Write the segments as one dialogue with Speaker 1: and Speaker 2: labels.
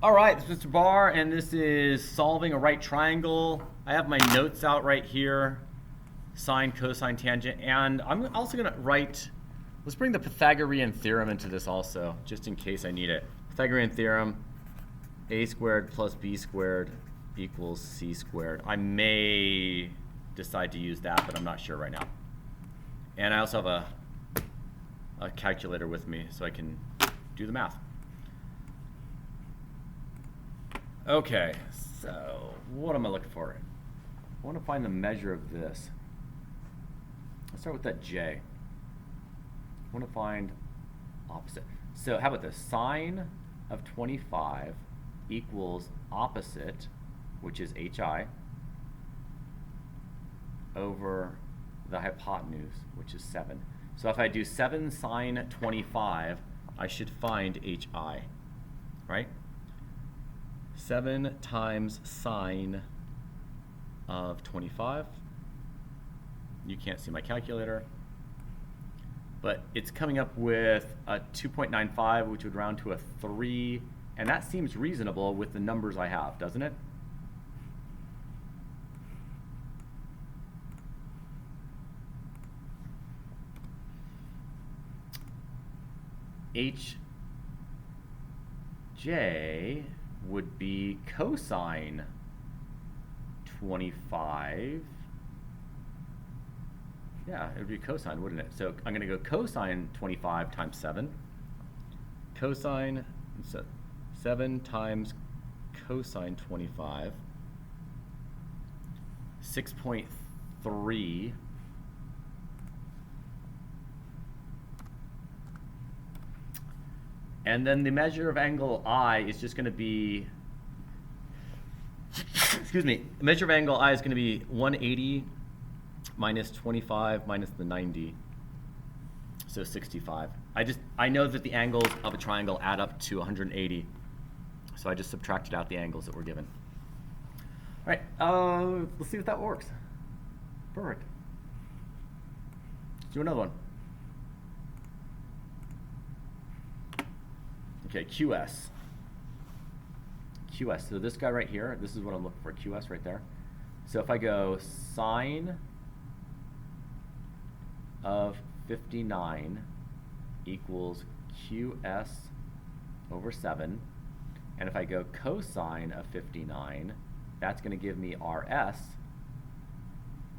Speaker 1: All right, this is Mr. Barr, and this is solving a right triangle. I have my notes out right here, sine, cosine, tangent, and I'm also going to write, let's bring the Pythagorean theorem into this also, just in case I need it. Pythagorean theorem, a squared plus b squared equals c squared. I may decide to use that, but I'm not sure right now. And I also have a calculator with me, so I can do the math. Okay, so what am I looking for? I want to find the measure of this. Let's start with that j. I want to find opposite. So how about this? Sine of 25 equals opposite, which is hi, over the hypotenuse, which is 7. So if I do 7 sine 25, I should find hi, right? 7 times sine of 25. You can't see my calculator, but it's coming up with a 2.95, which would round to a 3, and that seems reasonable with the numbers I have, doesn't it? HJ would be cosine 25. Yeah, it would be cosine, wouldn't it? So I'm going to go cosine 25 times 7. Cosine, so 7 times cosine 25, 6.3. And then the measure of angle I is just going to be, excuse me, the measure of angle I is going to be 180 minus 25 minus the 90, so 65. I know that the angles of a triangle add up to 180, so I just subtracted out the angles that were given. All right, let's see if that works. Perfect. Let's do another one. Okay, QS. QS, so this guy right here, this is what I'm looking for, QS right there. So if I go sine of 59 equals QS over 7, and if I go cosine of 59, that's going to give me RS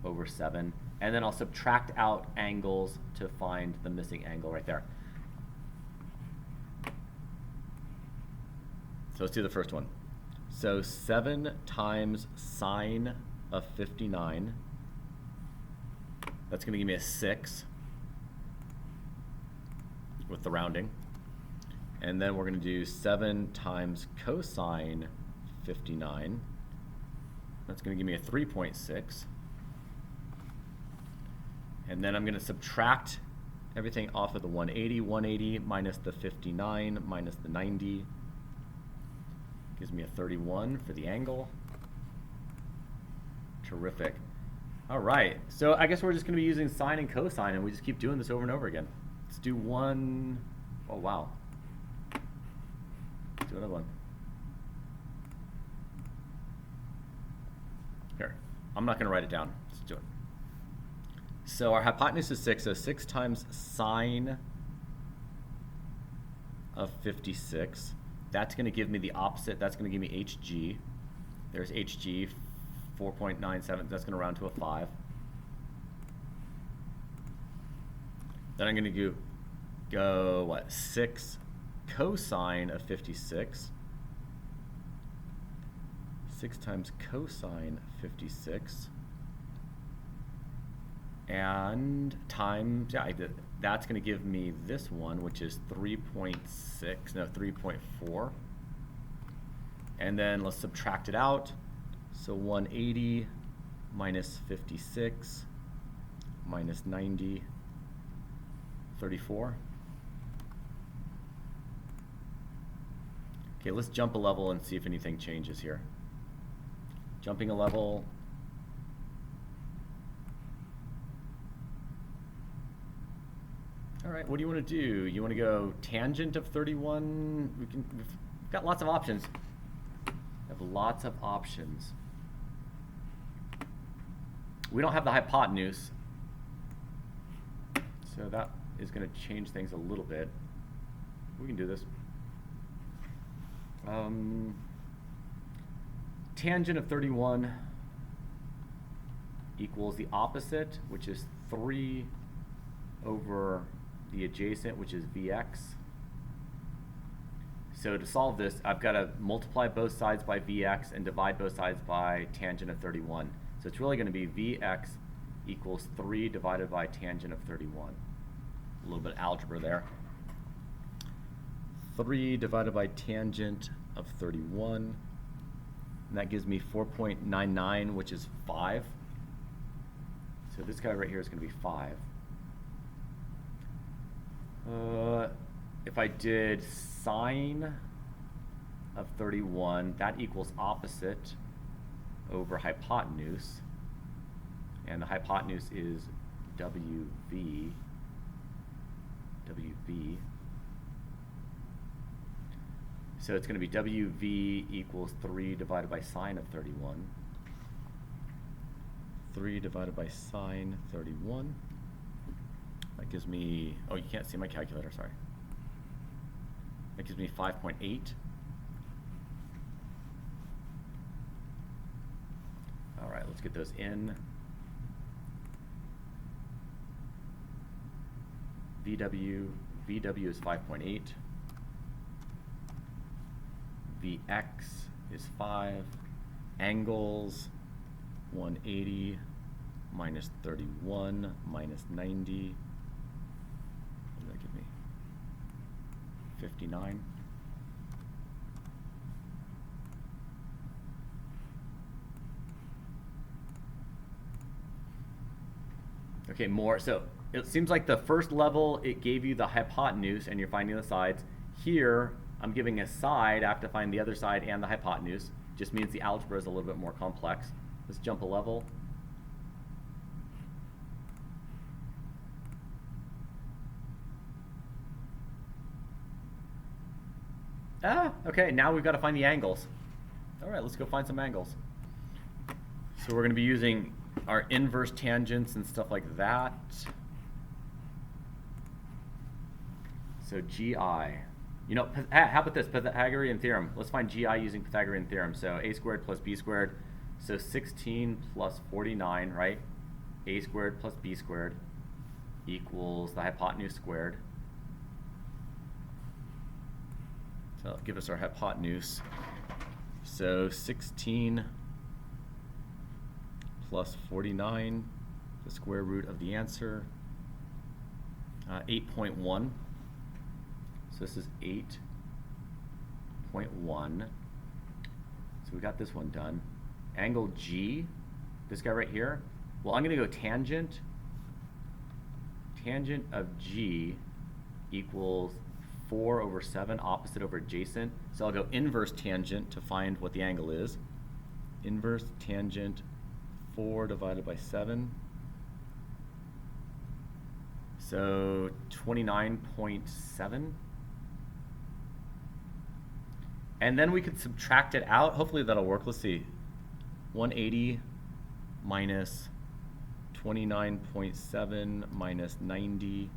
Speaker 1: over 7, and then I'll subtract out angles to find the missing angle right there. So let's do the first one. So 7 times sine of 59, that's going to give me a 6 with the rounding. And then we're going to do 7 times cosine 59. That's going to give me a 3.6. And then I'm going to subtract everything off of the 180. 180 minus the 59 minus the 90. Gives me a 31 for the angle. Terrific. All right, so I guess we're just going to be using sine and cosine, and we just keep doing this over and over again. Let's do one. Oh, wow. Let's do another one. Here, I'm not going to write it down. Let's do it. So our hypotenuse is 6, so 6 times sine of 56. That's going to give me the opposite. That's going to give me HG. There's HG, 4.97. That's going to round to a 5. Then I'm going to go what? 6 cosine of 56. 6 times cosine 56. And times, yeah, that's going to give me this one, which is 3.4. And then let's subtract it out. So 180 minus 56 minus 90, 34. Okay, let's jump a level and see if anything changes here. Jumping a level. All right, what do you want to do? You want to go tangent of 31? Got lots of options. I have lots of options. We don't have the hypotenuse, so that is going to change things a little bit. We can do this. Tangent of 31 equals the opposite, which is 3 over the adjacent, which is Vx. So to solve this, I've got to multiply both sides by Vx and divide both sides by tangent of 31. So it's really going to be Vx equals 3 divided by tangent of 31. A little bit of algebra there. 3 divided by tangent of 31. And that gives me 4.99, which is 5. So this guy right here is going to be 5. If I did sine of 31, that equals opposite over hypotenuse. And the hypotenuse is WV. So it's going to be WV equals 3 divided by sine of 31. 3 divided by sine 31. That gives me, oh, you can't see my calculator, sorry. That gives me 5.8. All right, let's get those in. VW is 5.8. Vx is 5. Angles, 180 minus 31 minus 90. What does that give me? 59. Okay, more. So it seems like the first level, it gave you the hypotenuse and you're finding the sides. Here, I'm giving a side. I have to find the other side and the hypotenuse. Just means the algebra is a little bit more complex. Let's jump a level. Okay, now we've got to find the angles. All right, let's go find some angles. So we're going to be using our inverse tangents and stuff like that. So GI. You know, how about this, Pythagorean theorem? Let's find GI using Pythagorean theorem. So a squared plus b squared. So 16 plus 49, right? A squared plus b squared equals the hypotenuse squared. So that'll give us our hypotenuse. So 16 plus 49, the square root of the answer, 8.1. So this is 8.1. So we got this one done. Angle G, this guy right here. Well, I'm going to go tangent. Tangent of G equals 4 over 7, opposite over adjacent. So I'll go inverse tangent to find what the angle is. Inverse tangent 4 divided by 7. So 29.7. And then we could subtract it out. Hopefully that'll work. Let's see. 180 minus 29.7 minus 90.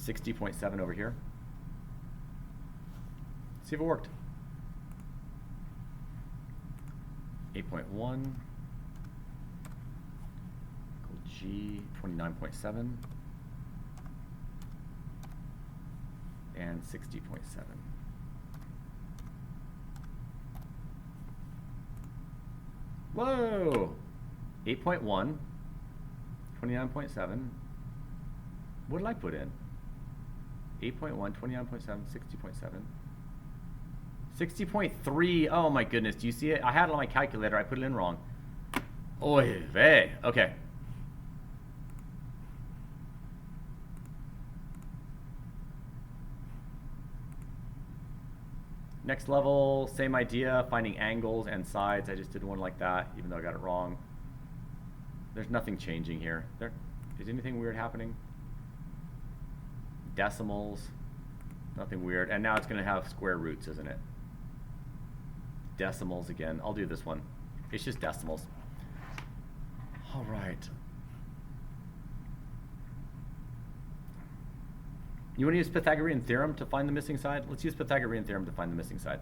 Speaker 1: 60.7 over here. See if it worked. 8.1 G, 29.7 and 60.7. Whoa! 8.1, 29.7. What did I put in? 8.1, 29.7, 60.7. 60.3, oh my goodness, do you see it? I had it on my calculator, I put it in wrong. Oy vey, okay. Next level, same idea, finding angles and sides. I just did one like that, even though I got it wrong. There's nothing changing here. Is anything weird happening? Decimals. Nothing weird. And now it's going to have square roots, isn't it? Decimals again. I'll do this one. It's just decimals. All right. You want to use Pythagorean theorem to find the missing side? Let's use Pythagorean theorem to find the missing side.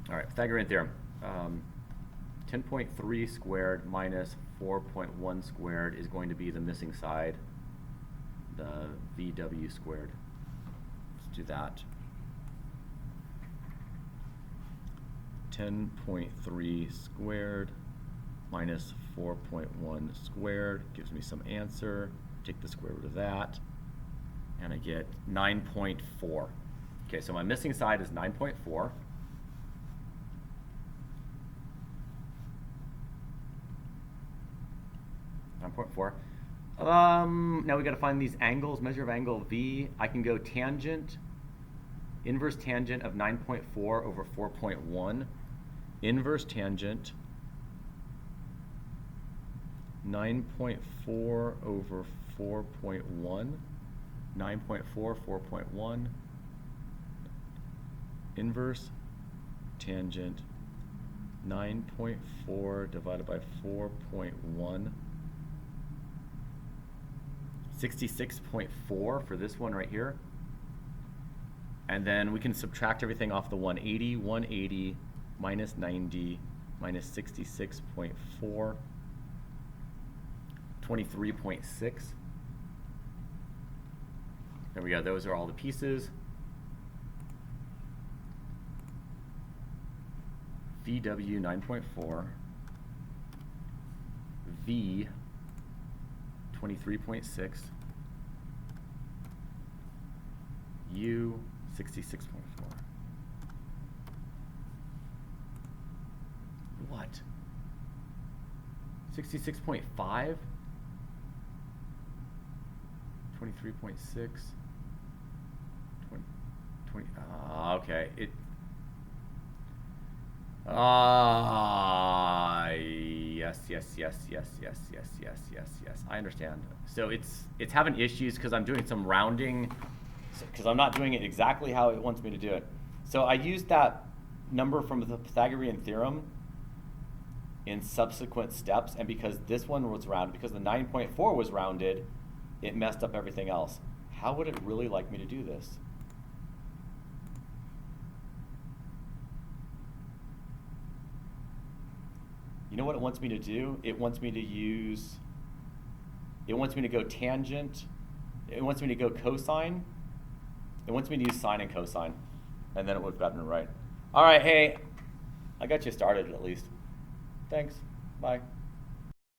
Speaker 1: All right, Pythagorean theorem. 10.3 squared minus 4.1 squared is going to be the missing side, the VW squared. Let's do that. 10.3 squared minus 4.1 squared gives me some answer. Take the square root of that, and I get 9.4. Okay, so my missing side is 9.4. Now we got to find these angles, measure of angle V. I can go tangent, inverse tangent of 9.4 over 4.1. Inverse tangent, 9.4 over 4.1. 9.4, 4.1. Inverse tangent, 9.4 divided by 4.1. 66.4 for this one right here. And then we can subtract everything off the 180. 180 minus 90 minus 66.4. 23.6. There we go. Those are all the pieces. VW 9.4. V 23.6. U 66.4. What? 66.5? 23.6. 20. Okay. Yes. I understand. So it's having issues because I'm doing some rounding, because I'm not doing it exactly how it wants me to do it. So I used that number from the Pythagorean theorem in subsequent steps, and because this one was rounded, because the 9.4 was rounded, it messed up everything else. How would it really like me to do this? You know what it wants me to do? It wants me to go tangent. It wants me to go cosine. It wants me to use sine and cosine. And then it would have gotten it right. All right, hey, I got you started at least. Thanks. Bye.